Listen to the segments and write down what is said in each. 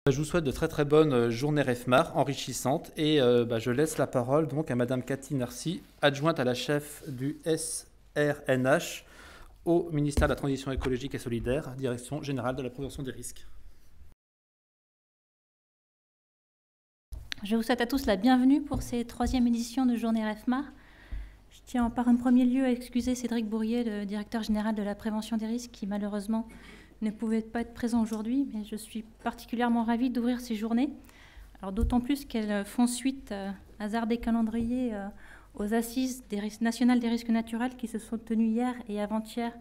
Je vous souhaite de très très bonnes journées REFMAR, enrichissantes, et je laisse la parole donc à Madame Cathy Narcy, adjointe à la chef du SRNH au ministère de la Transition écologique et solidaire, Direction générale de la prévention des risques. Je vous souhaite à tous la bienvenue pour cette 3e édition de Journée REFMAR. Je tiens par un premier lieu à excuser Cédric Bourrier, le directeur général de la prévention des risques, qui malheureusement ne pouvait pas être présent aujourd'hui, mais je suis particulièrement ravie d'ouvrir ces journées. Alors d'autant plus qu'elles font suite, hasard des calendriers, aux assises nationales des risques naturels qui se sont tenues hier et avant-hier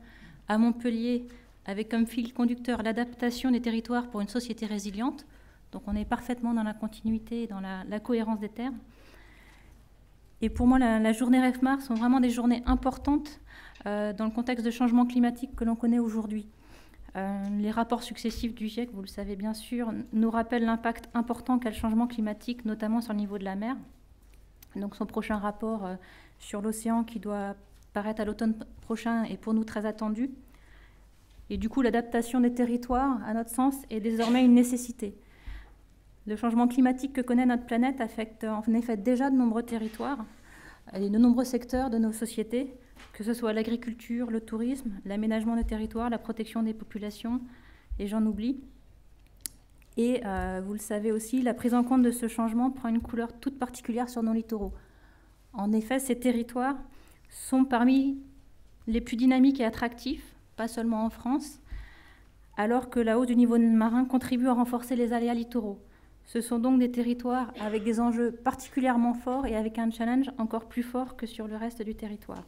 à Montpellier, avec comme fil conducteur l'adaptation des territoires pour une société résiliente. Donc on est parfaitement dans la continuité et dans la cohérence des termes. Et pour moi, la journée REFMAR sont vraiment des journées importantes dans le contexte de changement climatique que l'on connaît aujourd'hui. Les rapports successifs du GIEC, vous le savez bien sûr, nous rappellent l'impact important qu'a le changement climatique, notamment sur le niveau de la mer. Donc son prochain rapport sur l'océan qui doit paraître à l'automne prochain est pour nous très attendu. Et du coup, l'adaptation des territoires, à notre sens, est désormais une nécessité. Le changement climatique que connaît notre planète affecte en effet déjà de nombreux territoires et de nombreux secteurs de nos sociétés, que ce soit l'agriculture, le tourisme, l'aménagement des territoires, la protection des populations, et j'en oublie. Et vous le savez aussi, la prise en compte de ce changement prend une couleur toute particulière sur nos littoraux. En effet, ces territoires sont parmi les plus dynamiques et attractifs, pas seulement en France, alors que la hausse du niveau marin contribue à renforcer les aléas littoraux. Ce sont donc des territoires avec des enjeux particulièrement forts et avec un challenge encore plus fort que sur le reste du territoire.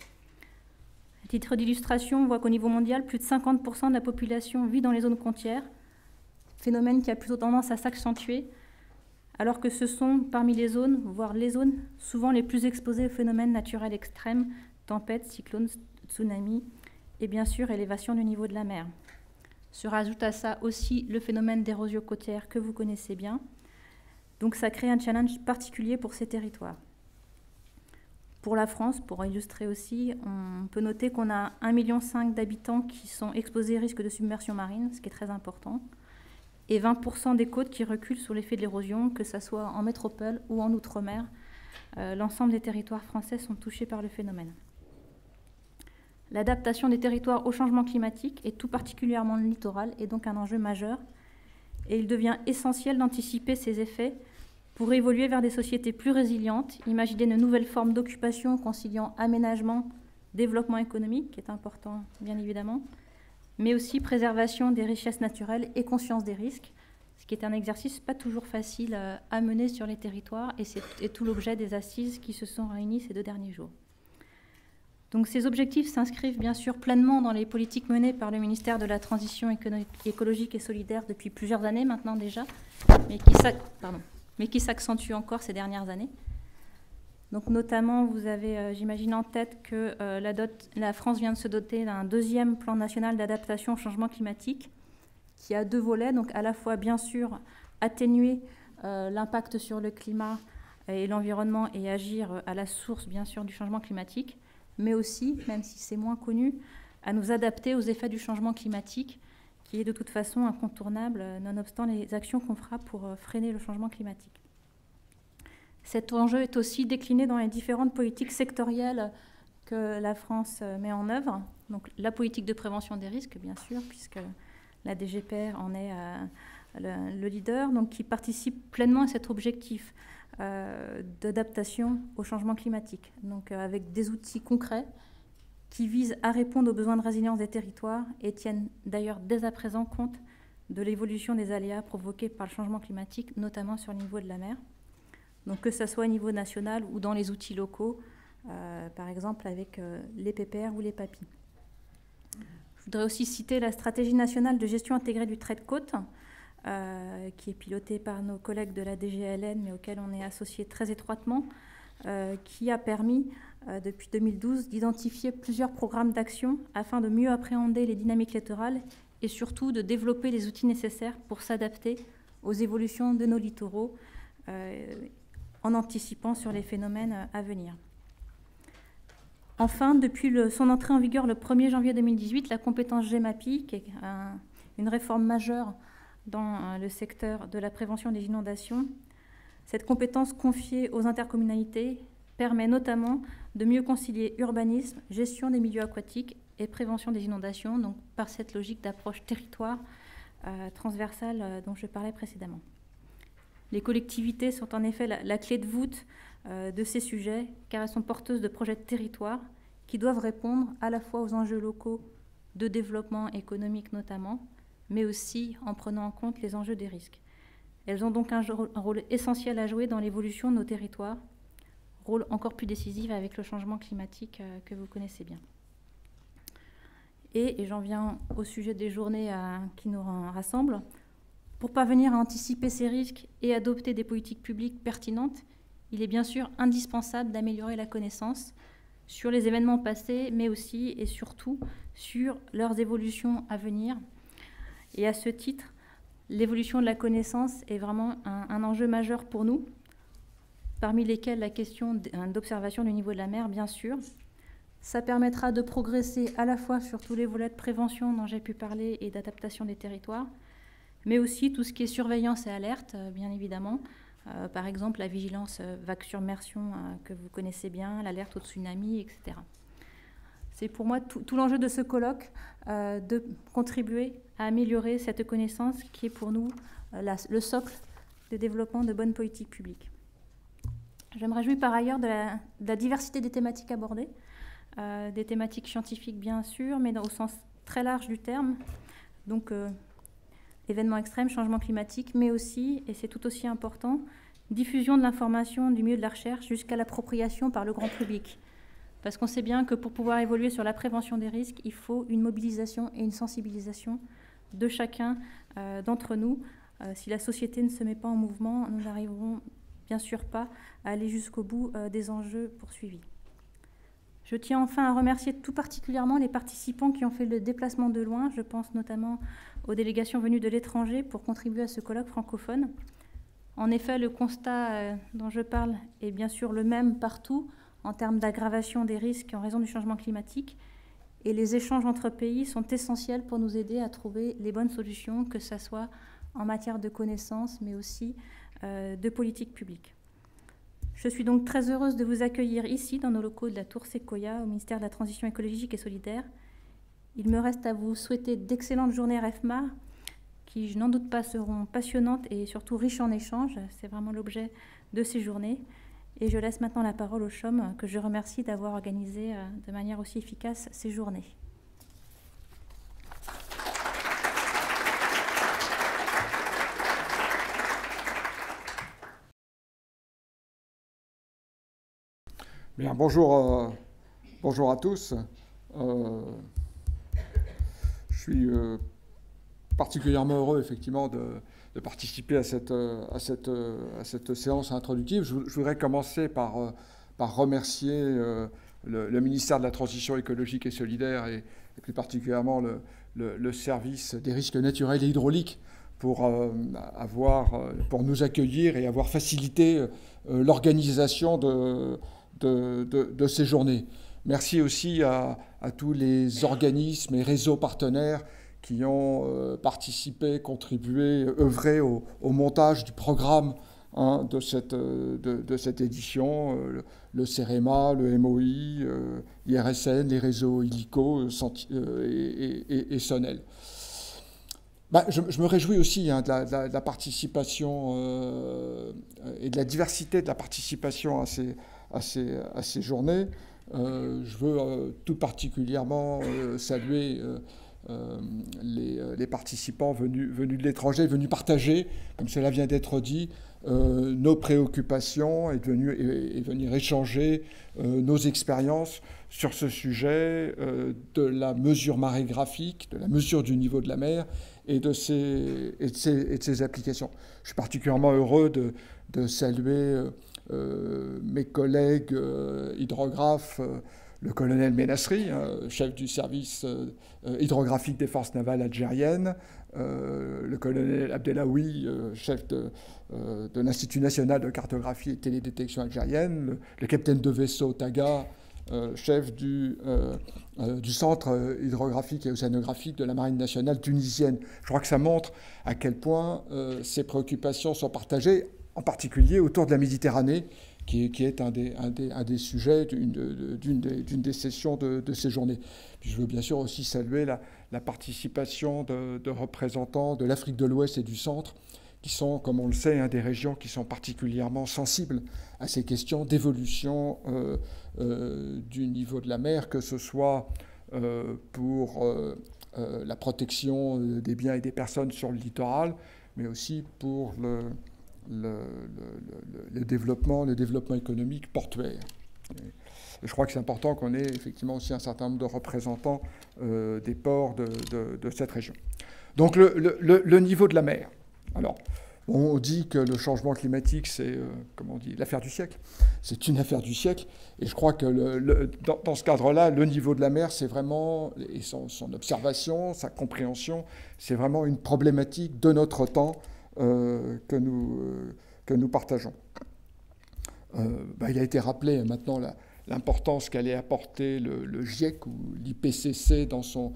À titre d'illustration, on voit qu'au niveau mondial, plus de 50% de la population vit dans les zones côtières, phénomène qui a plutôt tendance à s'accentuer, alors que ce sont parmi les zones, voire les zones, souvent les plus exposées aux phénomènes naturels extrêmes, tempêtes, cyclones, tsunamis, et bien sûr élévation du niveau de la mer. Se rajoute à ça aussi le phénomène d'érosion côtière que vous connaissez bien. Donc ça crée un challenge particulier pour ces territoires. Pour la France, pour illustrer aussi, on peut noter qu'on a 1,5 million d'habitants qui sont exposés au risque de submersion marine, ce qui est très important, et 20% des côtes qui reculent sous l'effet de l'érosion, que ce soit en métropole ou en outre-mer. L'ensemble des territoires français sont touchés par le phénomène. L'adaptation des territoires au changement climatique, et tout particulièrement le littoral, est donc un enjeu majeur, et il devient essentiel d'anticiper ces effets pour évoluer vers des sociétés plus résilientes, imaginer de nouvelles formes d'occupation conciliant aménagement, développement économique, qui est important bien évidemment, mais aussi préservation des richesses naturelles et conscience des risques, ce qui est un exercice pas toujours facile à mener sur les territoires, et c'est tout l'objet des assises qui se sont réunies ces 2 derniers jours. Donc ces objectifs s'inscrivent bien sûr pleinement dans les politiques menées par le ministère de la Transition écologique et solidaire depuis plusieurs années maintenant déjà, mais qui s'accentuent encore ces dernières années. Donc notamment, vous avez, j'imagine, en tête que la France vient de se doter d'un 2e plan national d'adaptation au changement climatique qui a 2 volets, donc à la fois bien sûr atténuer l'impact sur le climat et l'environnement et agir à la source bien sûr du changement climatique, mais aussi, même si c'est moins connu, à nous adapter aux effets du changement climatique, qui est de toute façon incontournable, nonobstant les actions qu'on fera pour freiner le changement climatique. Cet enjeu est aussi décliné dans les différentes politiques sectorielles que la France met en œuvre. Donc la politique de prévention des risques, bien sûr, puisque la DGPR en est le leader, donc qui participe pleinement à cet objectif d'adaptation au changement climatique, donc avec des outils concrets qui visent à répondre aux besoins de résilience des territoires et tiennent d'ailleurs dès à présent compte de l'évolution des aléas provoqués par le changement climatique, notamment sur le niveau de la mer. Donc que ce soit au niveau national ou dans les outils locaux, par exemple avec les PPR ou les PAPI. Je voudrais aussi citer la stratégie nationale de gestion intégrée du trait de côte, qui est pilotée par nos collègues de la DGLN, mais auquel on est associé très étroitement, qui a permis, depuis 2012, d'identifier plusieurs programmes d'action afin de mieux appréhender les dynamiques littorales et surtout de développer les outils nécessaires pour s'adapter aux évolutions de nos littoraux en anticipant sur les phénomènes à venir. Enfin, depuis son entrée en vigueur le 1er janvier 2018, la compétence GEMAPI, qui est une réforme majeure dans le secteur de la prévention des inondations. Cette compétence confiée aux intercommunalités permet notamment de mieux concilier urbanisme, gestion des milieux aquatiques et prévention des inondations, donc par cette logique d'approche territoire transversale dont je parlais précédemment. Les collectivités sont en effet la clé de voûte de ces sujets, car elles sont porteuses de projets de territoire qui doivent répondre à la fois aux enjeux locaux de développement économique notamment, mais aussi en prenant en compte les enjeux des risques. Elles ont donc un rôle essentiel à jouer dans l'évolution de nos territoires, rôle encore plus décisif avec le changement climatique que vous connaissez bien. Et j'en viens au sujet des journées qui nous rassemblent. Pour parvenir à anticiper ces risques et adopter des politiques publiques pertinentes, il est bien sûr indispensable d'améliorer la connaissance sur les événements passés, mais aussi et surtout sur leurs évolutions à venir. Et à ce titre, l'évolution de la connaissance est vraiment un enjeu majeur pour nous, parmi lesquels la question d'observation du niveau de la mer, bien sûr. Ça permettra de progresser à la fois sur tous les volets de prévention dont j'ai pu parler et d'adaptation des territoires, mais aussi tout ce qui est surveillance et alerte, bien évidemment. Par exemple, la vigilance vague-submersion que vous connaissez bien, l'alerte au tsunami, etc. C'est pour moi tout l'enjeu de ce colloque de contribuer à améliorer cette connaissance qui est pour nous le socle de développement de bonnes politiques publiques. Je me réjouis par ailleurs de la diversité des thématiques abordées, des thématiques scientifiques bien sûr, mais au sens très large du terme. Donc, événements extrêmes, changement climatique, mais aussi, et c'est tout aussi important, diffusion de l'information du milieu de la recherche jusqu'à l'appropriation par le grand public. Parce qu'on sait bien que pour pouvoir évoluer sur la prévention des risques, il faut une mobilisation et une sensibilisation de chacun d'entre nous. Si la société ne se met pas en mouvement, nous n'arriverons bien sûr pas à aller jusqu'au bout des enjeux poursuivis. Je tiens enfin à remercier tout particulièrement les participants qui ont fait le déplacement de loin. Je pense notamment aux délégations venues de l'étranger pour contribuer à ce colloque francophone. En effet, le constat dont je parle est bien sûr le même partout en termes d'aggravation des risques en raison du changement climatique. Et les échanges entre pays sont essentiels pour nous aider à trouver les bonnes solutions, que ce soit en matière de connaissances, mais aussi de politique publique. Je suis donc très heureuse de vous accueillir ici, dans nos locaux de la Tour Sequoia, au ministère de la Transition écologique et solidaire. Il me reste à vous souhaiter d'excellentes journées REFMAR, qui, je n'en doute pas, seront passionnantes et surtout riches en échanges. C'est vraiment l'objet de ces journées. Et je laisse maintenant la parole au CHOM, que je remercie d'avoir organisé de manière aussi efficace ces journées. Bien, bonjour à tous. Je suis particulièrement heureux, effectivement, de participer à cette séance introductive. Je voudrais commencer par remercier le ministère de la Transition écologique et solidaire et plus particulièrement le service des risques naturels et hydrauliques pour nous accueillir et avoir facilité l'organisation de ces journées. Merci aussi à tous les organismes et réseaux partenaires qui ont participé, contribué, œuvré au montage du programme de cette édition, le CEREMA, le MOI, l'IRSN, les réseaux illico et SONEL. Je me réjouis aussi de la participation et de la diversité de la participation à ces journées. Je veux tout particulièrement saluer les participants venus de l'étranger, venus partager, comme cela vient d'être dit, nos préoccupations et venir échanger nos expériences sur ce sujet de la mesure marégraphique, de la mesure du niveau de la mer et de ses applications. Je suis particulièrement heureux de saluer mes collègues hydrographes, le colonel Ménasri, chef du service hydrographique des forces navales algériennes, le colonel Abdelaoui, chef de l'Institut national de cartographie et télédétection algérienne, le capitaine de vaisseau Taga, chef du Centre hydrographique et océanographique de la Marine nationale tunisienne. Je crois que ça montre à quel point ces préoccupations sont partagées, en particulier autour de la Méditerranée, qui est un des sujets d'une des sessions de ces journées. Puis je veux bien sûr aussi saluer la participation de représentants de l'Afrique de l'Ouest et du Centre, qui sont, comme on le sait, des régions qui sont particulièrement sensibles à ces questions d'évolution du niveau de la mer, que ce soit pour la protection des biens et des personnes sur le littoral, mais aussi pour le développement économique portuaire. Et je crois que c'est important qu'on ait effectivement aussi un certain nombre de représentants des ports de cette région. Donc le niveau de la mer. Alors, on dit que le changement climatique, c'est, comment on dit, l'affaire du siècle. C'est une affaire du siècle. Et je crois que dans ce cadre-là, le niveau de la mer, c'est vraiment, et son observation, sa compréhension, c'est vraiment une problématique de notre temps que nous partageons. Il a été rappelé maintenant l'importance qu'allait apporter le GIEC ou l'IPCC dans son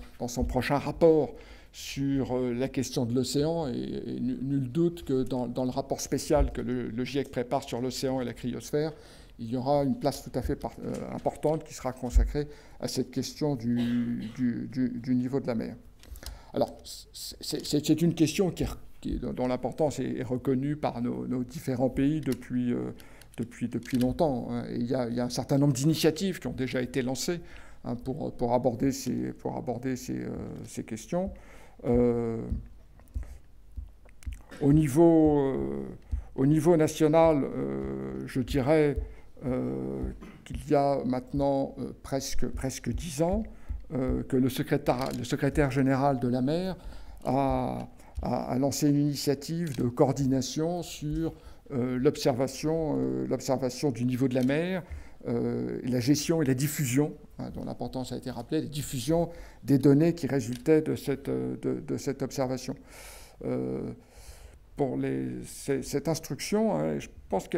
prochain rapport sur la question de l'océan, et nul doute que dans le rapport spécial que le GIEC prépare sur l'océan et la cryosphère, il y aura une place tout à fait importante qui sera consacrée à cette question du niveau de la mer. Alors, c'est une question dont l'importance est reconnue par nos différents pays depuis longtemps. Et il y a un certain nombre d'initiatives qui ont déjà été lancées pour aborder ces questions. Au niveau national, je dirais qu'il y a maintenant presque 10 ans que le secrétaire général de la mer a lancé une initiative de coordination sur l'observation du niveau de la mer, la gestion et la diffusion, dont l'importance a été rappelée, la diffusion des données qui résultaient de cette observation. Pour cette instruction, je pense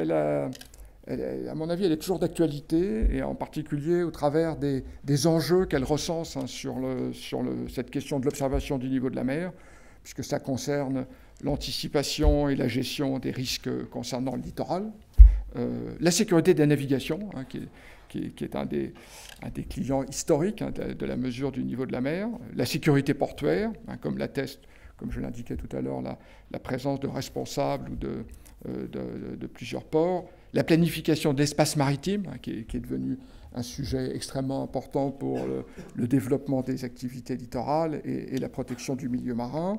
à mon avis, elle est toujours d'actualité, et en particulier au travers des enjeux qu'elle recense sur cette question de l'observation du niveau de la mer, puisque ça concerne l'anticipation et la gestion des risques concernant le littoral, la sécurité de la navigation, qui est un des clients historiques de la mesure du niveau de la mer, la sécurité portuaire, comme l'atteste, comme je l'indiquais tout à l'heure, la présence de responsables ou de plusieurs ports, la planification de l'espace maritime, qui est devenu un sujet extrêmement important pour le développement des activités littorales et la protection du milieu marin,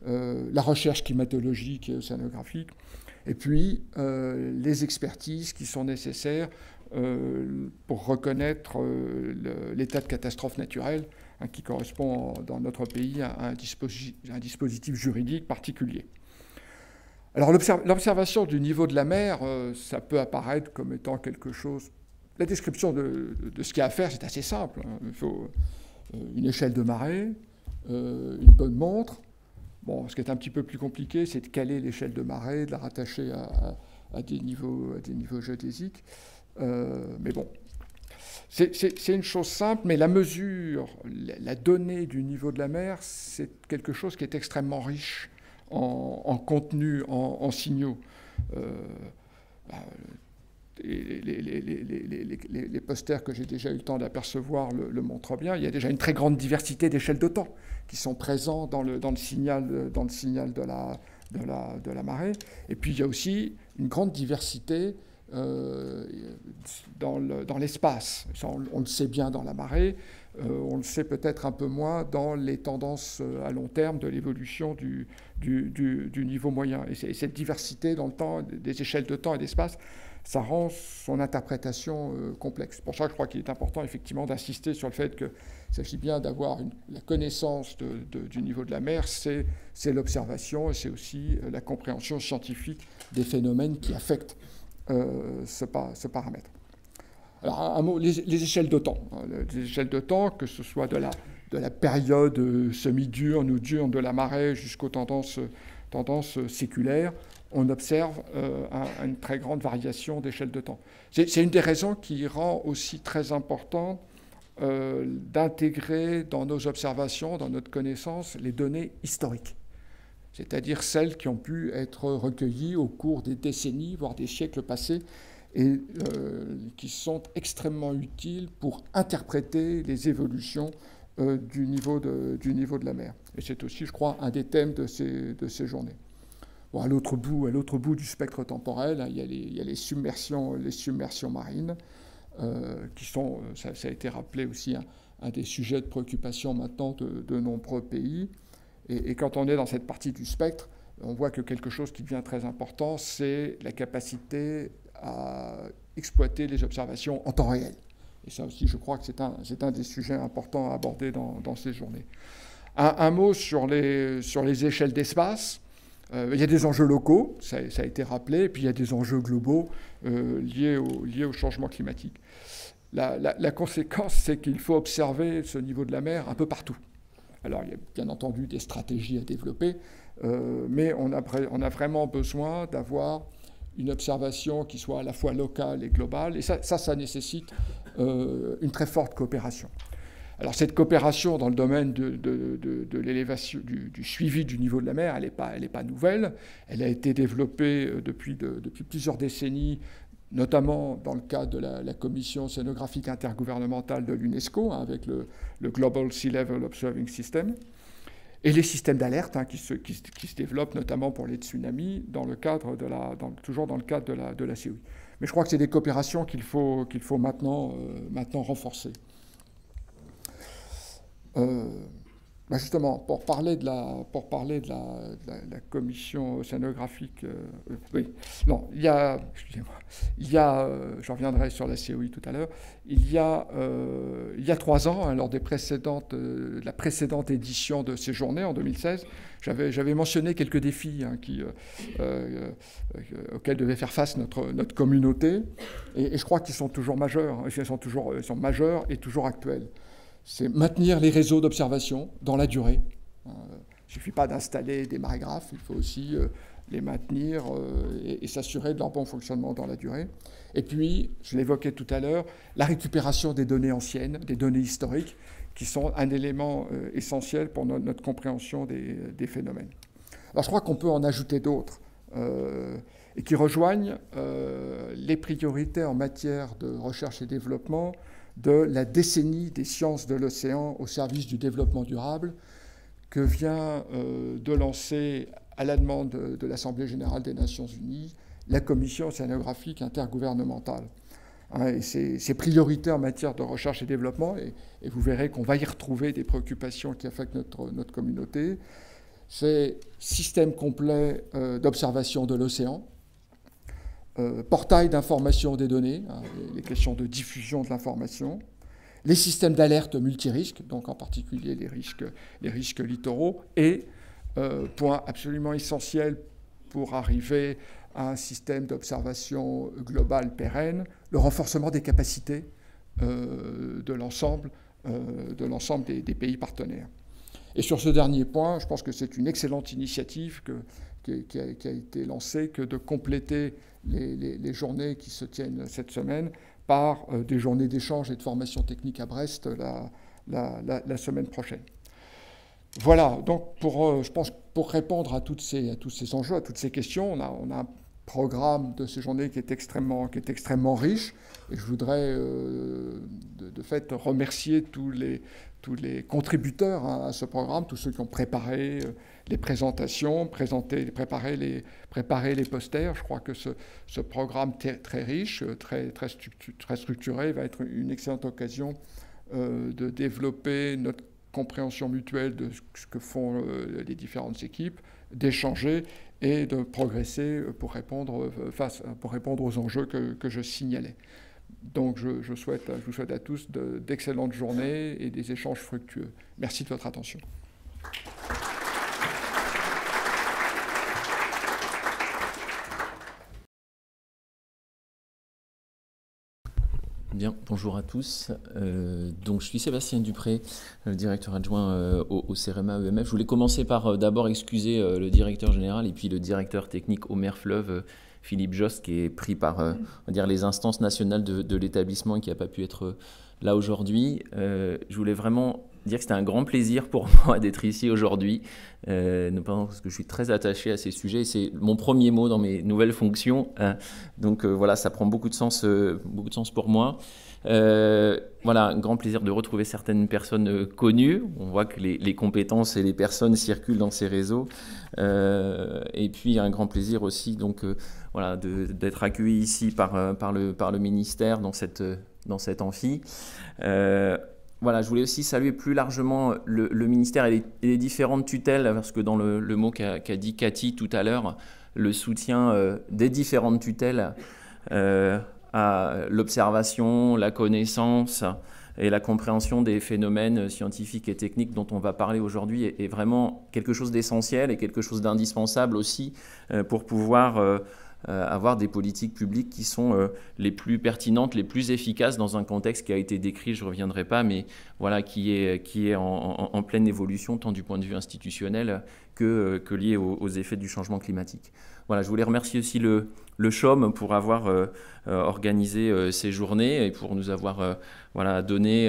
la recherche climatologique et océanographique, et puis les expertises qui sont nécessaires pour reconnaître l'état de catastrophe naturelle, qui correspond dans notre pays à un dispositif juridique particulier. Alors l'observation du niveau de la mer, ça peut apparaître comme étant quelque chose... La description de ce qu'il y a à faire, c'est assez simple. Il faut une échelle de marée, une bonne montre. Bon, ce qui est un petit peu plus compliqué, c'est de caler l'échelle de marée, de la rattacher à des niveaux géodésiques. Mais bon, c'est une chose simple, mais la mesure, la donnée du niveau de la mer, c'est quelque chose qui est extrêmement riche en contenu, en signaux. Les posters que j'ai déjà eu le temps d'apercevoir le montrent bien. Il y a déjà une très grande diversité d'échelles de temps qui sont présentes dans le signal de la marée. Et puis il y a aussi une grande diversité dans l'espace. Ça, on le sait bien dans la marée, on le sait peut-être un peu moins dans les tendances à long terme de l'évolution du niveau moyen. Et cette diversité dans le temps, des échelles de temps et d'espace, ça rend son interprétation complexe. Pour ça, je crois qu'il est important effectivement d'insister sur le fait qu'il s'agit bien d'avoir la connaissance du niveau de la mer, c'est l'observation et c'est aussi la compréhension scientifique des phénomènes qui affectent ce paramètre. Alors, un mot, les échelles de temps. Les échelles de temps, que ce soit de la période semi-diurne ou diurne de la marée jusqu'aux tendances séculaires, on observe une très grande variation d'échelle de temps. C'est une des raisons qui rend aussi très important d'intégrer dans nos observations, dans notre connaissance, les données historiques, c'est-à-dire celles qui ont pu être recueillies au cours des décennies, voire des siècles passés, et qui sont extrêmement utiles pour interpréter les évolutions du niveau de la mer. Et c'est aussi, je crois, un des thèmes de ces journées. Bon, à l'autre bout du spectre temporel, hein, il y a les submersions marines, qui sont, ça a été rappelé aussi, un des sujets de préoccupation maintenant de nombreux pays. Et quand on est dans cette partie du spectre, on voit que quelque chose qui devient très important, c'est la capacité à exploiter les observations en temps réel. Et ça aussi, je crois que c'est un des sujets importants à aborder dans ces journées. Un mot sur les échelles d'espace. Il y a des enjeux locaux, ça a été rappelé, et puis il y a des enjeux globaux liés au changement climatique. La conséquence, c'est qu'il faut observer ce niveau de la mer un peu partout. Alors, il y a bien entendu des stratégies à développer, mais on a vraiment besoin d'avoir une observation qui soit à la fois locale et globale, et ça nécessite une très forte coopération. Alors cette coopération dans le domaine de l'élévation, du suivi du niveau de la mer, elle n'est pas nouvelle. Elle a été développée depuis plusieurs décennies, notamment dans le cadre de la commission océanographique intergouvernementale de l'UNESCO, hein, avec le Global Sea Level Observing System, et les systèmes d'alerte hein, qui se développent notamment pour les tsunamis, toujours dans le cadre de la COI. Mais je crois que c'est des coopérations qu'il faut maintenant renforcer. Justement, pour parler de la commission océanographique, j'en reviendrai sur la COI tout à l'heure. Il y a 3 ans, hein, lors de la précédente édition de ces journées en 2016, j'avais mentionné quelques défis hein, auxquels devait faire face notre communauté, et je crois qu'ils sont toujours majeurs, hein, ils sont majeurs et toujours actuels. C'est maintenir les réseaux d'observation dans la durée. Il ne suffit pas d'installer des marégraphes, il faut aussi les maintenir et s'assurer de leur bon fonctionnement dans la durée. Et puis, je l'évoquais tout à l'heure, la récupération des données anciennes, des données historiques, qui sont un élément essentiel pour notre compréhension des phénomènes. Alors, je crois qu'on peut en ajouter d'autres, et qui rejoignent les priorités en matière de recherche et développement de la décennie des sciences de l'océan au service du développement durable que vient de lancer, à la demande de l'Assemblée générale des Nations unies, la Commission océanographique intergouvernementale. Et ces priorités en matière de recherche et développement, et vous verrez qu'on va y retrouver des préoccupations qui affectent notre communauté, c'est système complet d'observation de l'océan, portail d'information des données, hein, les questions de diffusion de l'information, les systèmes d'alerte multirisques, donc en particulier les risques littoraux, et, point absolument essentiel pour arriver à un système d'observation global pérenne, le renforcement des capacités de l'ensemble des pays partenaires. Et sur ce dernier point, je pense que c'est une excellente initiative qui a été lancée que de compléter les journées qui se tiennent cette semaine par des journées d'échange et de formation technique à Brest la semaine prochaine. Voilà, donc je pense pour répondre à tous ces enjeux, à toutes ces questions, on a un programme de ces journées qui est extrêmement riche, et je voudrais de fait remercier tous les contributeurs à ce programme, tous ceux qui ont préparé les présentations, préparé les posters. Je crois que ce programme très riche, très structuré, va être une excellente occasion de développer notre compréhension mutuelle de ce que font les différentes équipes, d'échanger et de progresser pour répondre aux enjeux que je signalais. Donc je vous souhaite à tous d'excellentes journées et des échanges fructueux. Merci de votre attention. Bien, bonjour à tous. Donc, je suis Sébastien Dupré, le directeur adjoint au CEREMA EMF. Je voulais commencer par d'abord excuser le directeur général et puis le directeur technique Omer Fleuve, Philippe Jost, qui est pris par on va dire, les instances nationales de l'établissement et qui n'a pas pu être là aujourd'hui. Je voulais vraiment dire que c'était un grand plaisir pour moi d'être ici aujourd'hui, notamment parce que je suis très attaché à ces sujets. C'est mon premier mot dans mes nouvelles fonctions, hein. Donc voilà, ça prend beaucoup de sens pour moi. Voilà, un grand plaisir de retrouver certaines personnes connues. On voit que les compétences et les personnes circulent dans ces réseaux. Et puis un grand plaisir aussi donc, voilà, d'être accueilli ici par le ministère dans cette amphi. Voilà, je voulais aussi saluer plus largement le ministère et les différentes tutelles, parce que dans le mot qu'a dit Cathy tout à l'heure, le soutien des différentes tutelles à l'observation, la connaissance et la compréhension des phénomènes scientifiques et techniques dont on va parler aujourd'hui est vraiment quelque chose d'essentiel et quelque chose d'indispensable aussi pour pouvoir avoir des politiques publiques qui sont les plus pertinentes, les plus efficaces dans un contexte qui a été décrit, je ne reviendrai pas, mais voilà, qui est en pleine évolution tant du point de vue institutionnel que lié aux effets du changement climatique. Voilà, je voulais remercier aussi le CHOM pour avoir organisé ces journées et pour nous avoir voilà, donné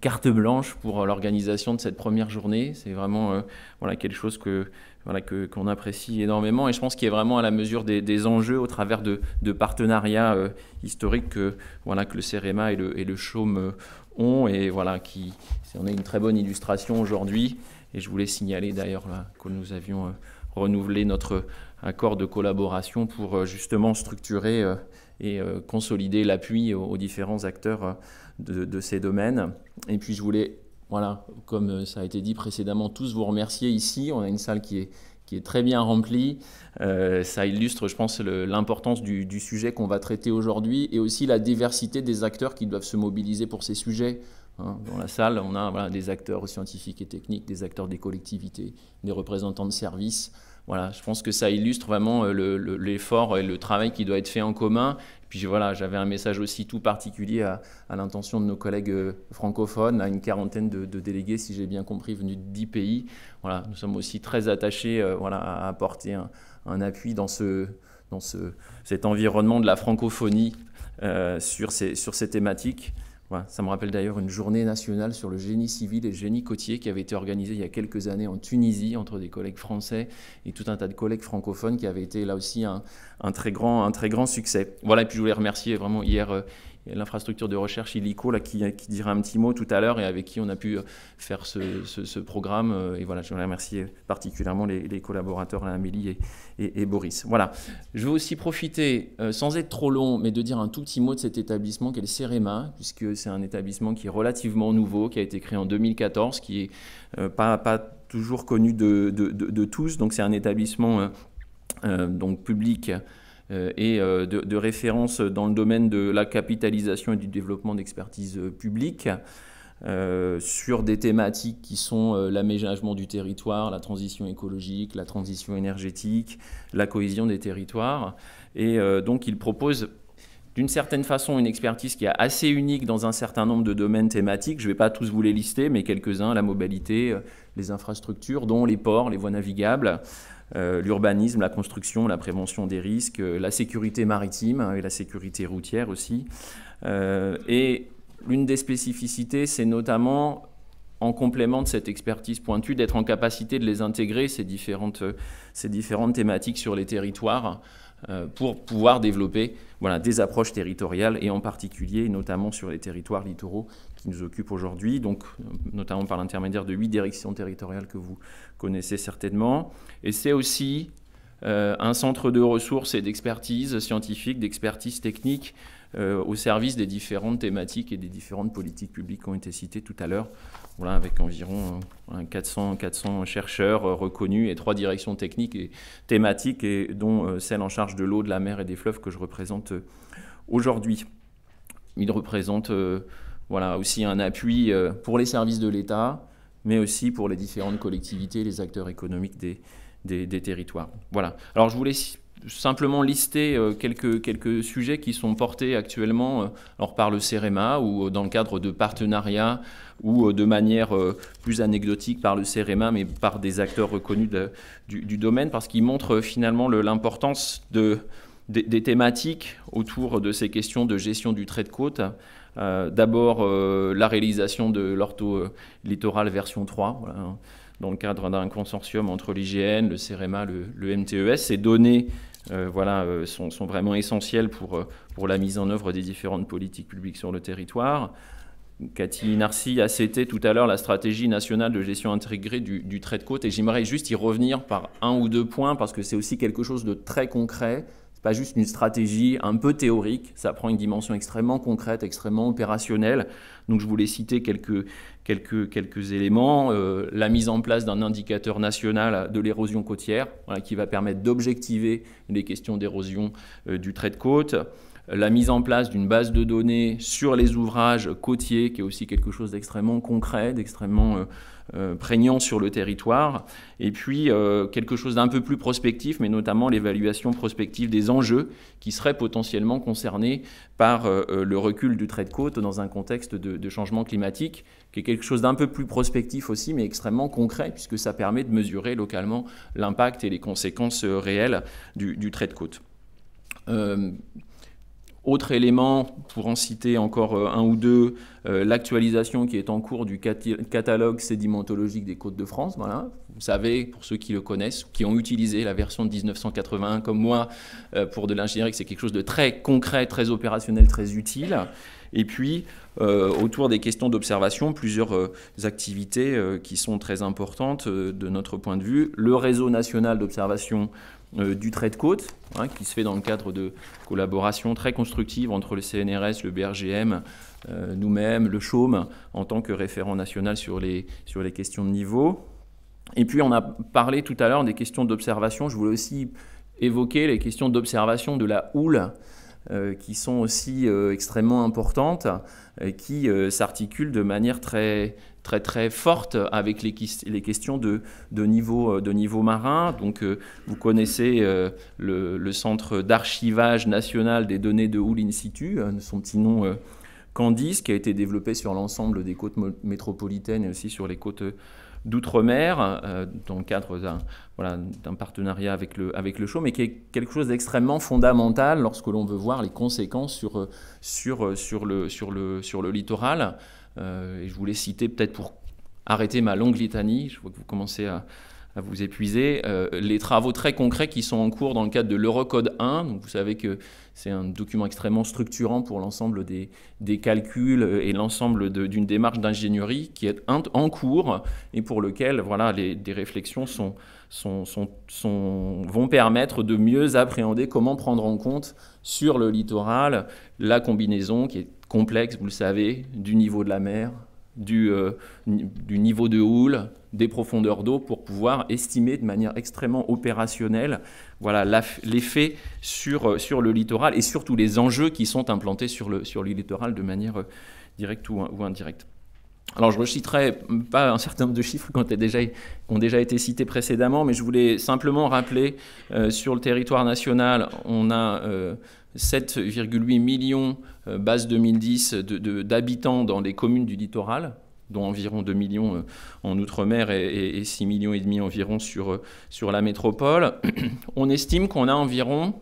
carte blanche pour l'organisation de cette première journée. C'est vraiment voilà, quelque chose qu'on apprécie énormément et je pense qu'il est vraiment à la mesure des enjeux au travers de partenariats historiques que le CEREMA et le CHOM ont et voilà, on a une très bonne illustration aujourd'hui et je voulais signaler d'ailleurs que nous avions renouvelé notre accord de collaboration pour justement structurer et consolider l'appui aux différents acteurs de ces domaines. Et puis je voulais, voilà, comme ça a été dit précédemment, tous vous remercier ici. On a une salle qui est très bien remplie. Ça illustre, je pense, l'importance du sujet qu'on va traiter aujourd'hui et aussi la diversité des acteurs qui doivent se mobiliser pour ces sujets. Dans la salle, on a voilà, des acteurs scientifiques et techniques, des acteurs des collectivités, des représentants de services. Voilà, je pense que ça illustre vraiment l'effort et le travail qui doit être fait en commun. Puis voilà, j'avais un message aussi tout particulier à l'intention de nos collègues francophones, à une quarantaine de délégués, si j'ai bien compris, venus de 10 pays. Voilà, nous sommes aussi très attachés voilà, à apporter un appui dans cet environnement de la francophonie sur ces thématiques. Voilà, ça me rappelle d'ailleurs une journée nationale sur le génie civil et le génie côtier qui avait été organisée il y a quelques années en Tunisie entre des collègues français et tout un tas de collègues francophones qui avait été là aussi un très grand succès. Voilà, et puis je voulais remercier vraiment hier l'infrastructure de recherche Illico là, qui dira un petit mot tout à l'heure et avec qui on a pu faire ce programme. Et voilà, je voulais remercier particulièrement les collaborateurs Amélie et Boris. Voilà. Je veux aussi profiter, sans être trop long, mais de dire un tout petit mot de cet établissement qu'est le CEREMA, puisque c'est un établissement qui est relativement nouveau, qui a été créé en 2014, qui est pas toujours connu de tous. Donc c'est un établissement donc public et de référence dans le domaine de la capitalisation et du développement d'expertise publique sur des thématiques qui sont l'aménagement du territoire, la transition écologique, la transition énergétique, la cohésion des territoires. Et donc il propose d'une certaine façon une expertise qui est assez unique dans un certain nombre de domaines thématiques. Je ne vais pas tous vous les lister, mais quelques-uns, la mobilité, les infrastructures, dont les ports, les voies navigables, l'urbanisme, la construction, la prévention des risques, la sécurité maritime et la sécurité routière aussi. Et l'une des spécificités, c'est notamment, en complément de cette expertise pointue, d'être en capacité de les intégrer, ces différentes thématiques sur les territoires, pour pouvoir développer voilà, des approches territoriales et en particulier, notamment sur les territoires littoraux qui nous occupent aujourd'hui, donc notamment par l'intermédiaire de 8 directions territoriales que vous connaissez certainement. Et c'est aussi un centre de ressources et d'expertise scientifique, d'expertise technique au service des différentes thématiques et des différentes politiques publiques qui ont été citées tout à l'heure, voilà, avec environ 400 chercheurs reconnus et 3 directions techniques et thématiques, et dont celle en charge de l'eau, de la mer et des fleuves que je représente aujourd'hui. Il représente voilà, aussi un appui pour les services de l'État, mais aussi pour les différentes collectivités, les acteurs économiques des territoires. Voilà. Alors je voulais simplement lister quelques sujets qui sont portés actuellement alors par le CEREMA ou dans le cadre de partenariats ou de manière plus anecdotique par le CEREMA, mais par des acteurs reconnus du domaine, parce qu'ils montrent finalement l'importance des thématiques autour de ces questions de gestion du trait de côte. D'abord, la réalisation de l'ortho littoral version 3, voilà, dans le cadre d'un consortium entre l'IGN, le CEREMA, le MTES. Ces données sont vraiment essentielles pour la mise en œuvre des différentes politiques publiques sur le territoire. Cathy Narcy a cité tout à l'heure la stratégie nationale de gestion intégrée du trait de côte, et j'aimerais juste y revenir par un ou deux points, parce que c'est aussi quelque chose de très concret. Pas juste une stratégie un peu théorique, ça prend une dimension extrêmement concrète, extrêmement opérationnelle. Donc je voulais citer quelques éléments. La mise en place d'un indicateur national de l'érosion côtière, voilà, qui va permettre d'objectiver les questions d'érosion du trait de côte. La mise en place d'une base de données sur les ouvrages côtiers, qui est aussi quelque chose d'extrêmement concret, d'extrêmement prégnant sur le territoire, et puis quelque chose d'un peu plus prospectif, mais notamment l'évaluation prospective des enjeux qui seraient potentiellement concernés par le recul du trait de côte dans un contexte de changement climatique, qui est quelque chose d'un peu plus prospectif aussi, mais extrêmement concret, puisque ça permet de mesurer localement l'impact et les conséquences réelles du trait de côte. Autre élément, pour en citer encore un ou deux, l'actualisation qui est en cours du catalogue sédimentologique des côtes de France. Voilà. Vous savez, pour ceux qui le connaissent, qui ont utilisé la version de 1981 comme moi pour de l'ingénierie, c'est quelque chose de très concret, très opérationnel, très utile. Et puis, autour des questions d'observation, plusieurs activités qui sont très importantes de notre point de vue. Le réseau national d'observation du trait de côte, hein, qui se fait dans le cadre de collaborations très constructives entre le CNRS, le BRGM, nous-mêmes, le CHAUME, en tant que référent national sur les questions de niveau. Et puis on a parlé tout à l'heure des questions d'observation. Je voulais aussi évoquer les questions d'observation de la houle, qui sont aussi extrêmement importantes, qui s'articulent de manière très forte avec les questions de niveau marin. Donc, vous connaissez le Centre d'archivage national des données de houle in situ, son petit nom Candice, qui a été développé sur l'ensemble des côtes métropolitaines et aussi sur les côtes d'outre-mer, dans le cadre d'un partenariat avec le CHAUME, mais qui est quelque chose d'extrêmement fondamental lorsque l'on veut voir les conséquences sur le littoral. Et je voulais citer, peut-être pour arrêter ma longue litanie, je vois que vous commencez à vous épuiser, les travaux très concrets qui sont en cours dans le cadre de l'Eurocode 1. Donc vous savez que c'est un document extrêmement structurant pour l'ensemble des calculs et l'ensemble d'une démarche d'ingénierie qui est en cours et pour lequel des réflexions vont permettre de mieux appréhender comment prendre en compte sur le littoral la combinaison qui est complexe, vous le savez, du niveau de la mer, du niveau de houle, des profondeurs d'eau, pour pouvoir estimer de manière extrêmement opérationnelle l'effet sur le littoral et surtout les enjeux qui sont implantés sur le littoral de manière directe ou indirecte. Alors je ne reciterai pas un certain nombre de chiffres qui ont déjà été cités précédemment, mais je voulais simplement rappeler sur le territoire national, on a 7,8 millions base 2010 d'habitants dans les communes du littoral, dont environ 2 millions en Outre-mer et 6,5 millions environ sur la métropole. On estime qu'on a environ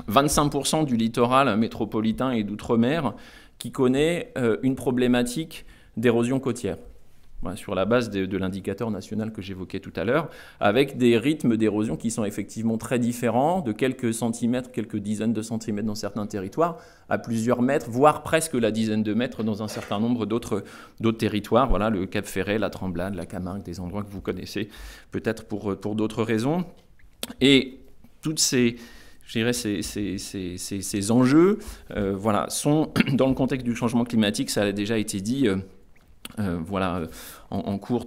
25% du littoral métropolitain et d'Outre-mer qui connaît une problématique d'érosion côtière. Voilà, sur la base de l'indicateur national que j'évoquais tout à l'heure, avec des rythmes d'érosion qui sont effectivement très différents, de quelques centimètres, quelques dizaines de centimètres dans certains territoires, à plusieurs mètres, voire presque la dizaine de mètres dans un certain nombre d'autres territoires. Voilà, le Cap Ferret, la Tremblade, la Camargue, des endroits que vous connaissez peut-être pour d'autres raisons. Et toutes ces enjeux sont dans le contexte du changement climatique, ça a déjà été dit, en cours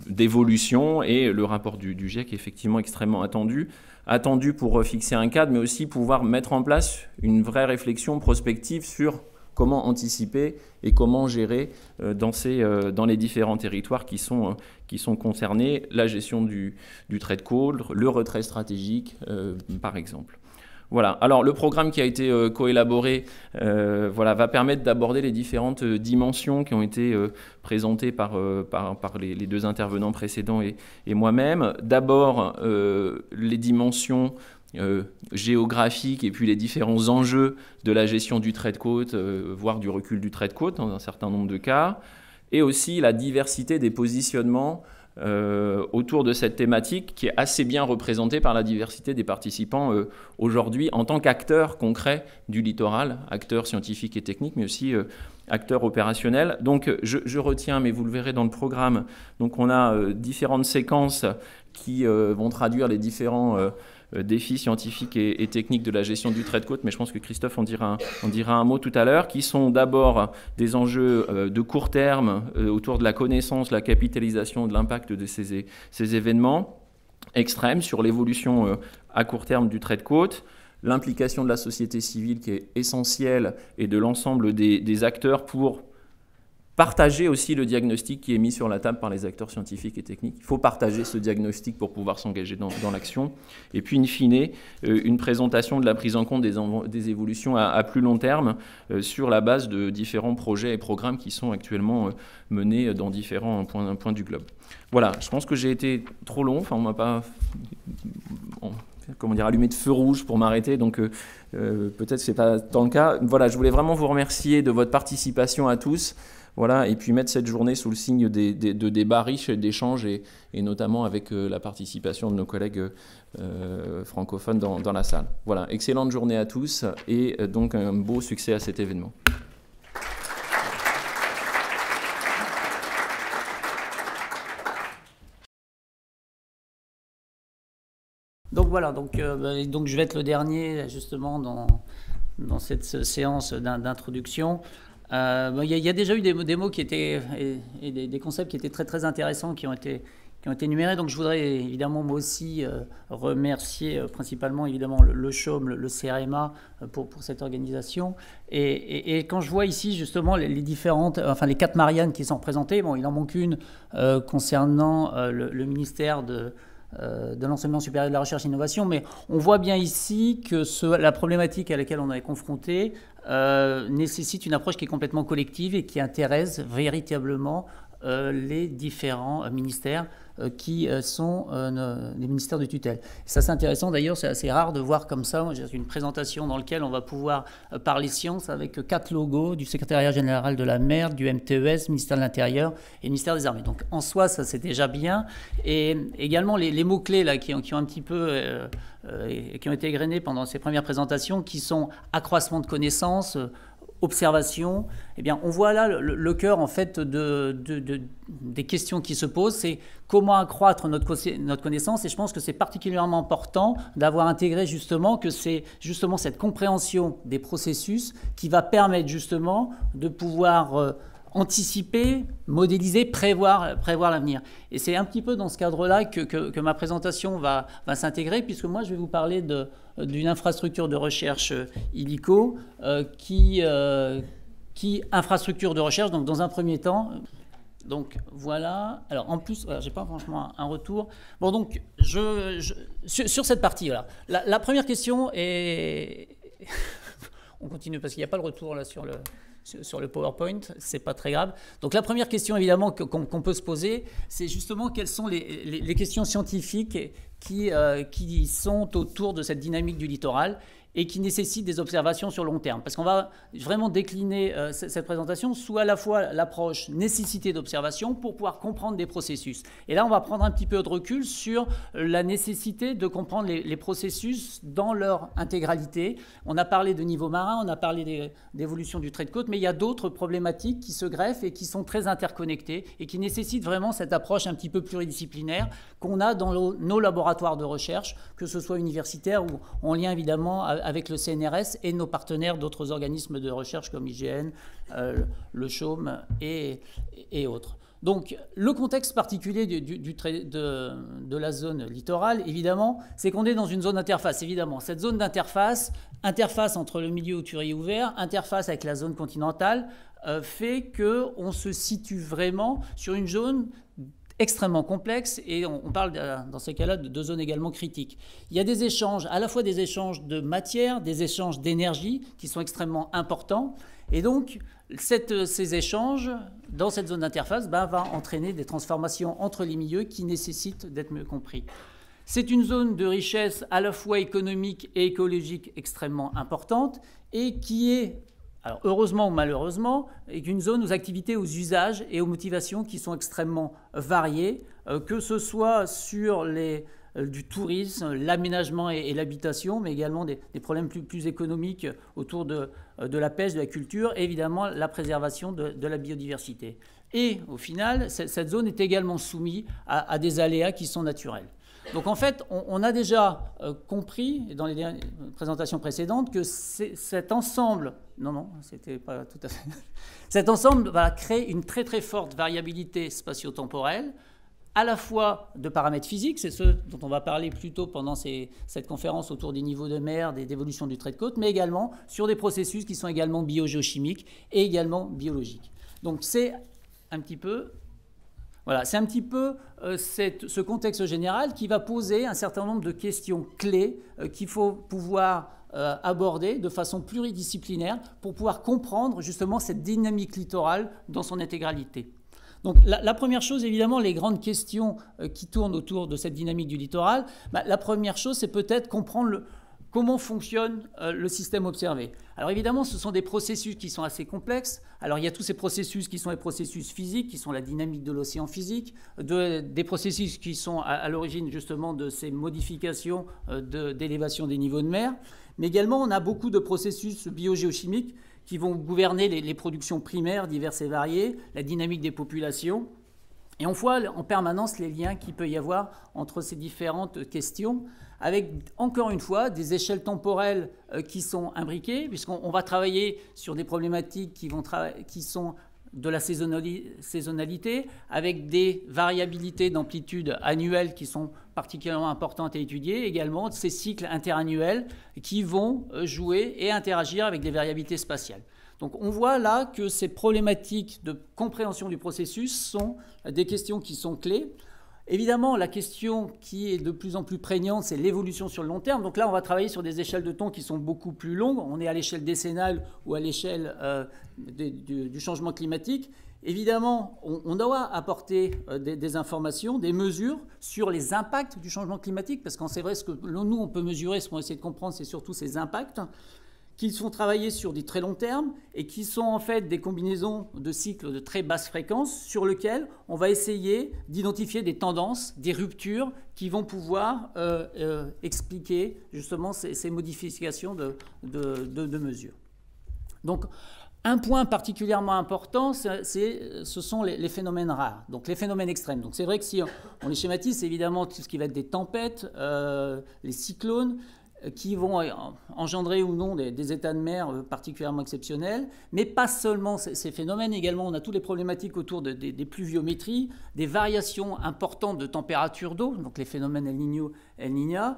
d'évolution, et le rapport du GIEC est effectivement extrêmement attendu pour fixer un cadre, mais aussi pouvoir mettre en place une vraie réflexion prospective sur comment anticiper et comment gérer dans les différents territoires qui sont concernés, la gestion du trait de côte, le retrait stratégique, par exemple. Voilà. Alors, le programme qui a été coélaboré va permettre d'aborder les différentes dimensions qui ont été présentées par les deux intervenants précédents et moi-même. D'abord, les dimensions géographiques et puis les différents enjeux de la gestion du trait de côte, voire du recul du trait de côte dans un certain nombre de cas, et aussi la diversité des positionnements autour de cette thématique qui est assez bien représentée par la diversité des participants aujourd'hui en tant qu'acteurs concrets du littoral, acteurs scientifiques et techniques, mais aussi acteurs opérationnels. Donc je retiens, mais vous le verrez dans le programme, donc on a différentes séquences qui vont traduire les différents défis scientifiques et techniques de la gestion du trait de côte, mais je pense que Christophe en dira un mot tout à l'heure, qui sont d'abord des enjeux de court terme autour de la connaissance, la capitalisation de l'impact de ces événements extrêmes sur l'évolution à court terme du trait de côte, l'implication de la société civile qui est essentielle et de l'ensemble des acteurs pour partager aussi le diagnostic qui est mis sur la table par les acteurs scientifiques et techniques. Il faut partager ce diagnostic pour pouvoir s'engager dans l'action. Et puis, in fine, une présentation de la prise en compte des évolutions à plus long terme sur la base de différents projets et programmes qui sont actuellement menés dans différents points du globe. Voilà, je pense que j'ai été trop long. Enfin, on ne m'a pas allumé de feu rouge pour m'arrêter, donc peut-être que ce n'est pas tant le cas. Voilà, je voulais vraiment vous remercier de votre participation à tous. Voilà, et puis mettre cette journée sous le signe de débats riches et d'échanges, et notamment avec la participation de nos collègues francophones dans la salle. Voilà, excellente journée à tous, et donc un beau succès à cet événement. Donc voilà, donc je vais être le dernier justement dans cette séance d'introduction. Il y a déjà eu des mots qui étaient, et des concepts qui étaient très très intéressants qui ont été énumérés. Donc je voudrais évidemment moi aussi remercier principalement évidemment le CHOM, le CRMA pour cette organisation. Et quand je vois ici justement les différentes, enfin les 4 Marianne qui sont représentées, bon il en manque une concernant le ministère de l'enseignement supérieur de la recherche et l'innovation, mais on voit bien ici que la problématique à laquelle on est confronté nécessite une approche qui est complètement collective et qui intéresse véritablement les différents ministères qui sont des ministères de tutelle. Et ça c'est intéressant d'ailleurs, c'est assez rare de voir comme ça une présentation dans laquelle on va pouvoir parler science avec 4 logos du secrétariat général de la mer, du MTES, ministère de l'Intérieur et ministère des Armées. Donc en soi ça c'est déjà bien. Et également les mots-clés là, qui ont un petit peu qui ont été égrenés pendant ces premières présentations, qui sont accroissement de connaissances, observation, eh bien, on voit là le cœur en fait des questions qui se posent, c'est comment accroître notre connaissance, et je pense que c'est particulièrement important d'avoir intégré justement que c'est justement cette compréhension des processus qui va permettre justement de pouvoir anticiper, modéliser, prévoir l'avenir. Et c'est un petit peu dans ce cadre-là que ma présentation va s'intégrer, puisque moi je vais vous parler d'une infrastructure de recherche illico qui infrastructure de recherche, donc dans un premier temps. Donc voilà. Alors en plus, voilà, j'ai pas franchement un retour. Bon donc sur cette partie là, la première question est on continue parce qu'il n'y a pas le retour là sur le PowerPoint, c'est pas très grave. Donc la première question évidemment qu'on peut se poser, c'est justement quelles sont les questions scientifiques qui sont autour de cette dynamique du littoral et qui nécessitent des observations sur long terme. Parce qu'on va vraiment décliner cette présentation sous à la fois l'approche nécessité d'observation pour pouvoir comprendre des processus. Et là, on va prendre un petit peu de recul sur la nécessité de comprendre les processus dans leur intégralité. On a parlé de niveau marin, on a parlé d'évolution du trait de côte, mais il y a d'autres problématiques qui se greffent et qui sont très interconnectées et qui nécessitent vraiment cette approche un petit peu pluridisciplinaire qu'on a dans nos laboratoires de recherche, que ce soit universitaires ou en lien évidemment avec le CNRS et nos partenaires d'autres organismes de recherche comme l'IGN, le CHOM et autres. Donc, le contexte particulier de la zone littorale, évidemment, c'est qu'on est dans une zone d'interface. Évidemment, cette zone d'interface, interface entre le milieu hauturier ouvert, interface avec la zone continentale, fait qu'on se situe vraiment sur une zone extrêmement complexe, et on parle dans ces cas-là de 2 zones également critiques. Il y a des échanges, à la fois des échanges de matière, des échanges d'énergie qui sont extrêmement importants, et donc ces échanges dans cette zone d'interface va entraîner des transformations entre les milieux qui nécessitent d'être mieux compris. C'est une zone de richesse à la fois économique et écologique extrêmement importante, et qui est, alors heureusement ou malheureusement, est une zone aux activités, aux usages et aux motivations qui sont extrêmement variées, que ce soit sur du tourisme, l'aménagement et l'habitation, mais également des problèmes plus économiques autour de la pêche, de la culture, et évidemment la préservation de la biodiversité. Et au final, cette zone est également soumise à des aléas qui sont naturels. Donc en fait, on a déjà compris dans les présentations précédentes que cet ensemble, c'était pas tout à fait, cet ensemble va créer une très très forte variabilité spatio-temporelle, à la fois de paramètres physiques, c'est ce dont on va parler plus tôt pendant cette conférence autour des niveaux de mer, des évolutions du trait de côte, mais également sur des processus qui sont également biogéochimiques et également biologiques. Donc c'est un petit peu... Voilà, c'est un petit peu ce contexte général qui va poser un certain nombre de questions clés qu'il faut pouvoir aborder de façon pluridisciplinaire pour pouvoir comprendre justement cette dynamique littorale dans son intégralité. Donc la première chose, évidemment, les grandes questions qui tournent autour de cette dynamique du littoral, la première chose, c'est peut-être comprendre comment fonctionne le système observé. Alors évidemment, ce sont des processus qui sont assez complexes. Alors il y a tous ces processus qui sont les processus physiques, qui sont la dynamique de l'océan physique, des processus qui sont à l'origine justement de ces modifications d'élévation des niveaux de mer. Mais également, on a beaucoup de processus biogéochimiques qui vont gouverner les productions primaires diverses et variées, la dynamique des populations. Et on voit en permanence les liens qu'il peut y avoir entre ces différentes questions, avec, encore une fois, des échelles temporelles qui sont imbriquées, puisqu'on va travailler sur des problématiques qui sont de la saisonnalité, avec des variabilités d'amplitude annuelles qui sont particulièrement importantes à étudier, également ces cycles interannuels qui vont jouer et interagir avec des variabilités spatiales. Donc on voit là que ces problématiques de compréhension du processus sont des questions qui sont clés. Évidemment, la question qui est de plus en plus prégnante, c'est l'évolution sur le long terme. Donc là, on va travailler sur des échelles de temps qui sont beaucoup plus longues. On est à l'échelle décennale ou à l'échelle du changement climatique. Évidemment, on doit apporter des informations, des mesures sur les impacts du changement climatique, parce que c'est vrai, ce que nous, on peut mesurer, ce qu'on essaie de comprendre, c'est surtout ces impacts, qui sont travaillés sur des très longs termes et qui sont en fait des combinaisons de cycles de très basse fréquence sur lesquels on va essayer d'identifier des tendances, des ruptures qui vont pouvoir expliquer justement ces modifications de mesures. Donc, un point particulièrement important, ce sont les phénomènes rares, donc les phénomènes extrêmes. Donc c'est vrai que si on les schématise, c'est évidemment tout ce qui va être des tempêtes, les cyclones, qui vont engendrer ou non des états de mer particulièrement exceptionnels, mais pas seulement ces phénomènes. Également, on a toutes les problématiques autour des pluviométries, des variations importantes de température d'eau, donc les phénomènes El Niño, El Niña,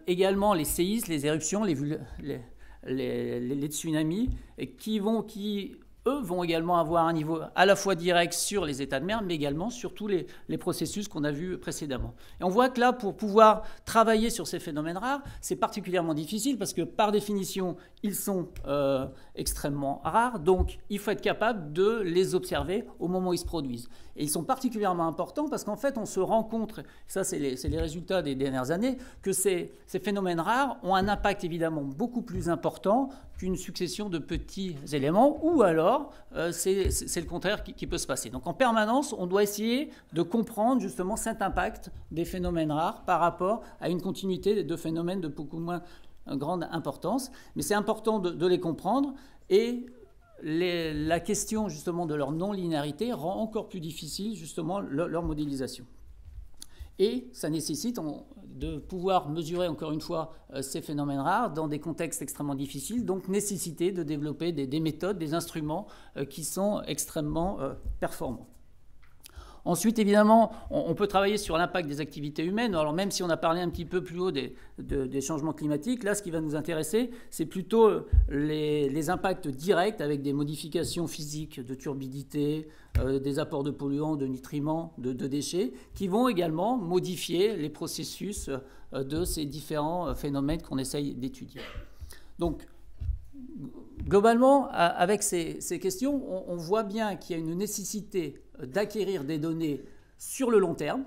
également les séismes, les éruptions, les tsunamis, qui eux vont également avoir un niveau à la fois direct sur les états de mer, mais également sur tous les processus qu'on a vus précédemment. Et on voit que là, pour pouvoir travailler sur ces phénomènes rares, c'est particulièrement difficile parce que par définition, ils sont extrêmement rares, donc il faut être capable de les observer au moment où ils se produisent. Et ils sont particulièrement importants parce qu'en fait, on se rend compte, ça c'est les résultats des dernières années, que ces phénomènes rares ont un impact évidemment beaucoup plus important qu'une succession de petits éléments, ou alors c'est le contraire qui peut se passer. Donc en permanence, on doit essayer de comprendre justement cet impact des phénomènes rares par rapport à une continuité de phénomènes de beaucoup moins grande importance. Mais c'est important de les comprendre, et la question justement de leur non-linéarité rend encore plus difficile justement leur modélisation. Et ça nécessite de pouvoir mesurer encore une fois ces phénomènes rares dans des contextes extrêmement difficiles, donc nécessité de développer des méthodes, des instruments qui sont extrêmement performants. Ensuite, évidemment, on peut travailler sur l'impact des activités humaines. Alors, même si on a parlé un petit peu plus haut des changements climatiques, là, ce qui va nous intéresser, c'est plutôt les impacts directs avec des modifications physiques de turbidité, des apports de polluants, de nutriments, de déchets, qui vont également modifier les processus de ces différents phénomènes qu'on essaye d'étudier. Donc, globalement, avec ces questions, on voit bien qu'il y a une nécessité d'acquérir des données sur le long terme,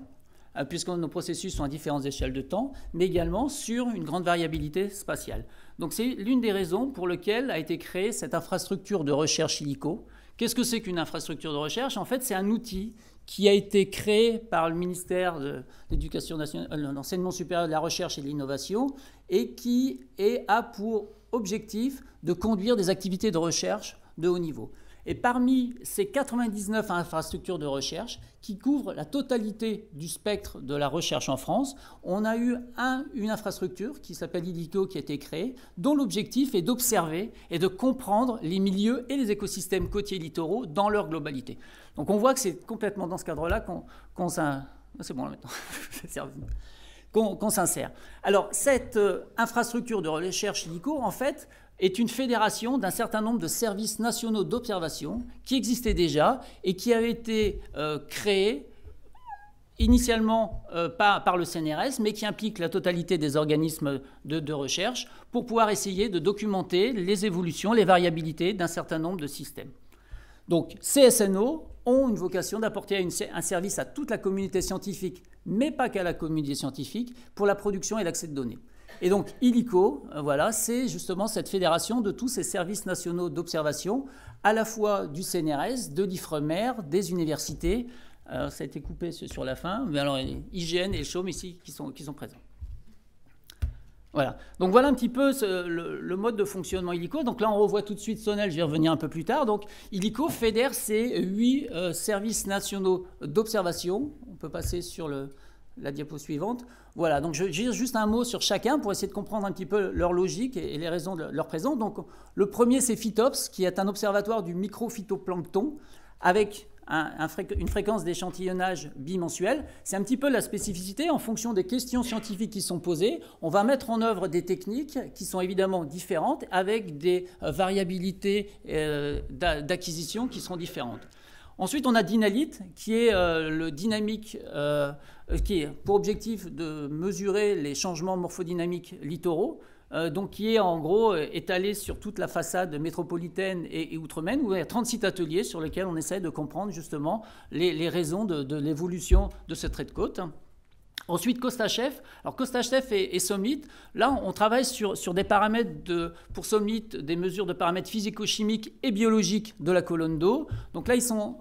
puisque nos processus sont à différentes échelles de temps, mais également sur une grande variabilité spatiale. Donc c'est l'une des raisons pour lesquelles a été créée cette infrastructure de recherche ILICO. Qu'est-ce que c'est qu'une infrastructure de recherche? En fait, c'est un outil qui a été créé par le ministère de l'Éducation nationale, l'enseignement supérieur, de la recherche et de l'innovation, et qui a pour objectif de conduire des activités de recherche de haut niveau. Et parmi ces 99 infrastructures de recherche qui couvrent la totalité du spectre de la recherche en France, on a eu une infrastructure qui s'appelle ILICO qui a été créée, dont l'objectif est d'observer et de comprendre les milieux et les écosystèmes côtiers littoraux dans leur globalité. Donc on voit que c'est complètement dans ce cadre-là qu'on s'insère. Alors cette infrastructure de recherche ILICO, en fait, est une fédération d'un certain nombre de services nationaux d'observation qui existaient déjà et qui avaient été créés initialement par le CNRS, mais qui impliquent la totalité des organismes de recherche pour pouvoir essayer de documenter les évolutions, les variabilités d'un certain nombre de systèmes. Donc ces SNO ont une vocation d'apporter un service à toute la communauté scientifique, mais pas qu'à la communauté scientifique, pour la production et l'accès de données. Et donc ILICO, voilà, c'est justement cette fédération de tous ces services nationaux d'observation, à la fois du CNRS, de l'IFREMER, des universités. Alors, ça a été coupé sur la fin, mais alors IGN et le CHOM ici qui sont présents. Voilà. Donc voilà un petit peu le mode de fonctionnement ILICO. Donc là, on revoit tout de suite Sonel, je vais revenir un peu plus tard. Donc ILICO fédère ces 8 services nationaux d'observation. On peut passer sur la diapo suivante. Voilà, donc je vais dire juste un mot sur chacun pour essayer de comprendre un petit peu leur logique et les raisons de leur présence. Donc le premier, c'est Phytops, qui est un observatoire du microphytoplancton avec une fréquence d'échantillonnage bimensuel. C'est un petit peu la spécificité. En fonction des questions scientifiques qui sont posées, on va mettre en œuvre des techniques qui sont évidemment différentes avec des variabilités d'acquisition qui seront différentes. Ensuite, on a Dynalite, qui est le dynamique, qui est pour objectif de mesurer les changements morphodynamiques littoraux, donc qui est en gros étalé sur toute la façade métropolitaine et outre-mer, où il y a 36 ateliers sur lesquels on essaie de comprendre justement les raisons de l'évolution de ce trait de côte. Ensuite, CostaChef. Alors, CostaChef et SOMIT, là, on travaille sur des paramètres pour SOMIT, des mesures de paramètres physico-chimiques et biologiques de la colonne d'eau. Donc là, ils sont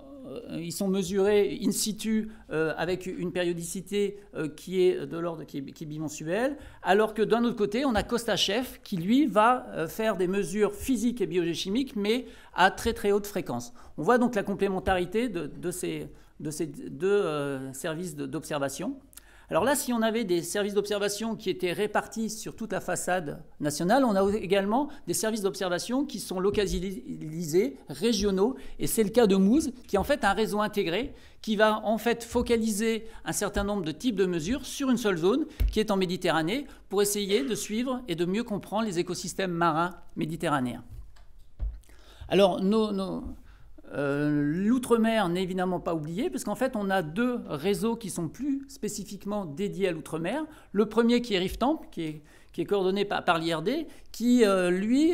mesurés in situ avec une périodicité qui est de l'ordre qui est bimensuelle, alors que d'un autre côté, on a CostaChef qui, lui, va faire des mesures physiques et biochimiques, mais à très très haute fréquence. On voit donc la complémentarité de ces deux services d'observation. Alors là, si on avait des services d'observation qui étaient répartis sur toute la façade nationale, on a également des services d'observation qui sont localisés, régionaux, et c'est le cas de Mouze, qui est en fait un réseau intégré qui va en fait focaliser un certain nombre de types de mesures sur une seule zone, qui est en Méditerranée, pour essayer de suivre et de mieux comprendre les écosystèmes marins méditerranéens. Alors, l'outre-mer n'est évidemment pas oublié, puisqu'en fait, on a deux réseaux qui sont plus spécifiquement dédiés à l'outre-mer. Le premier qui est Riftamp, qui est coordonné par l'IRD, qui, lui,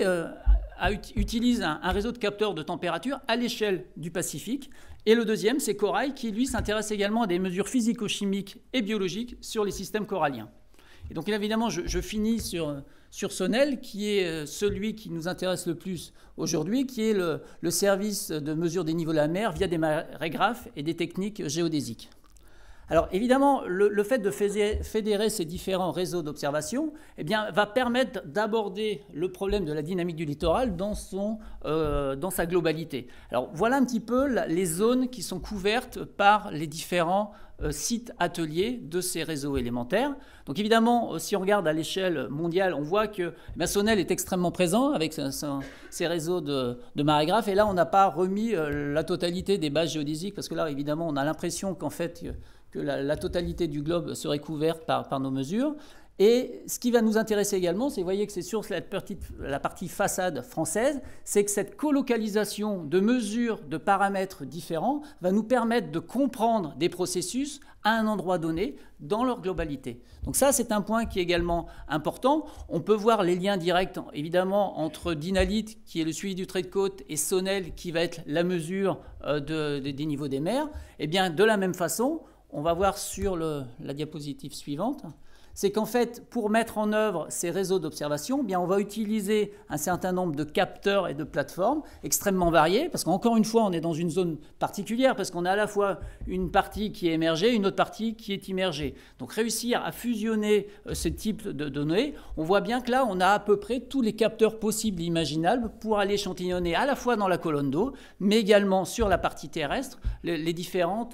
utilise un réseau de capteurs de température à l'échelle du Pacifique. Et le deuxième, c'est Corail, qui, lui, s'intéresse également à des mesures physico-chimiques et biologiques sur les systèmes coralliens. Et donc, évidemment, je finis sur Sonel, qui est celui qui nous intéresse le plus aujourd'hui, qui est le service de mesure des niveaux de la mer via des marégraphes et des techniques géodésiques. Alors évidemment, le fait de fédérer ces différents réseaux d'observation va permettre d'aborder le problème de la dynamique du littoral dans sa globalité. Alors voilà un petit peu les zones qui sont couvertes par les différents sites ateliers de ces réseaux élémentaires. Donc évidemment, si on regarde à l'échelle mondiale, on voit que Sonel est extrêmement présent avec ses réseaux de marégraphes. Et là, on n'a pas remis la totalité des bases géodésiques, parce que là, évidemment, on a l'impression qu'en fait, que la totalité du globe serait couverte par nos mesures. Et ce qui va nous intéresser également, c'est, vous voyez que c'est sur la partie façade française, c'est que cette colocalisation de mesures, de paramètres différents va nous permettre de comprendre des processus à un endroit donné dans leur globalité. Donc ça, c'est un point qui est également important. On peut voir les liens directs, évidemment, entre Dynalite, qui est le suivi du trait de côte, et Sonel, qui va être la mesure des niveaux des mers. Et bien, de la même façon, on va voir sur la diapositive suivante, c'est qu'en fait, pour mettre en œuvre ces réseaux d'observation, eh bien, on va utiliser un certain nombre de capteurs et de plateformes extrêmement variés, parce qu'encore une fois, on est dans une zone particulière, parce qu'on a à la fois une partie qui est émergée, une autre partie qui est immergée. Donc réussir à fusionner ce type de données, on voit bien que là, on a à peu près tous les capteurs possibles et imaginables pour aller échantillonner à la fois dans la colonne d'eau, mais également sur la partie terrestre, les différents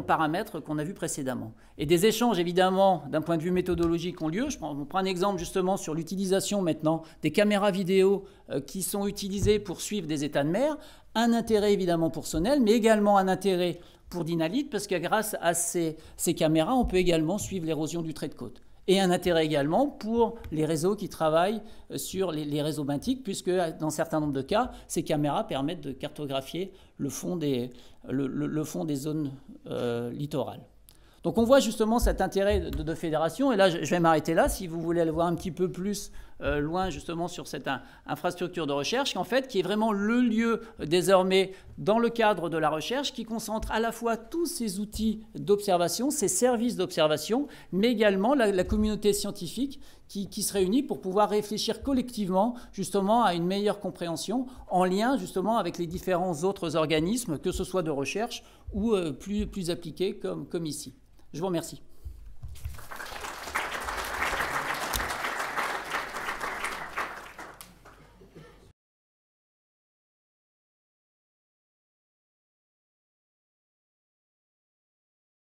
paramètres qu'on a vus précédemment. Et des échanges, évidemment, d'un point de vue méthodologique ont lieu. On prend un exemple justement sur l'utilisation maintenant des caméras vidéo qui sont utilisées pour suivre des états de mer. Un intérêt évidemment pour Sonel, mais également un intérêt pour Dynalite, parce que grâce à ces caméras, on peut également suivre l'érosion du trait de côte. Et un intérêt également pour les réseaux qui travaillent sur les réseaux benthiques, puisque dans un certain nombre de cas, ces caméras permettent de cartographier le fond des zones littorales. Donc on voit justement cet intérêt de fédération, et là je vais m'arrêter là, si vous voulez aller voir un petit peu plus loin justement sur cette infrastructure de recherche, en fait, qui est vraiment le lieu désormais dans le cadre de la recherche, qui concentre à la fois tous ces outils d'observation, ces services d'observation, mais également la communauté scientifique qui se réunit pour pouvoir réfléchir collectivement justement à une meilleure compréhension en lien justement avec les différents autres organismes, que ce soit de recherche ou plus appliqués comme ici. Je vous remercie.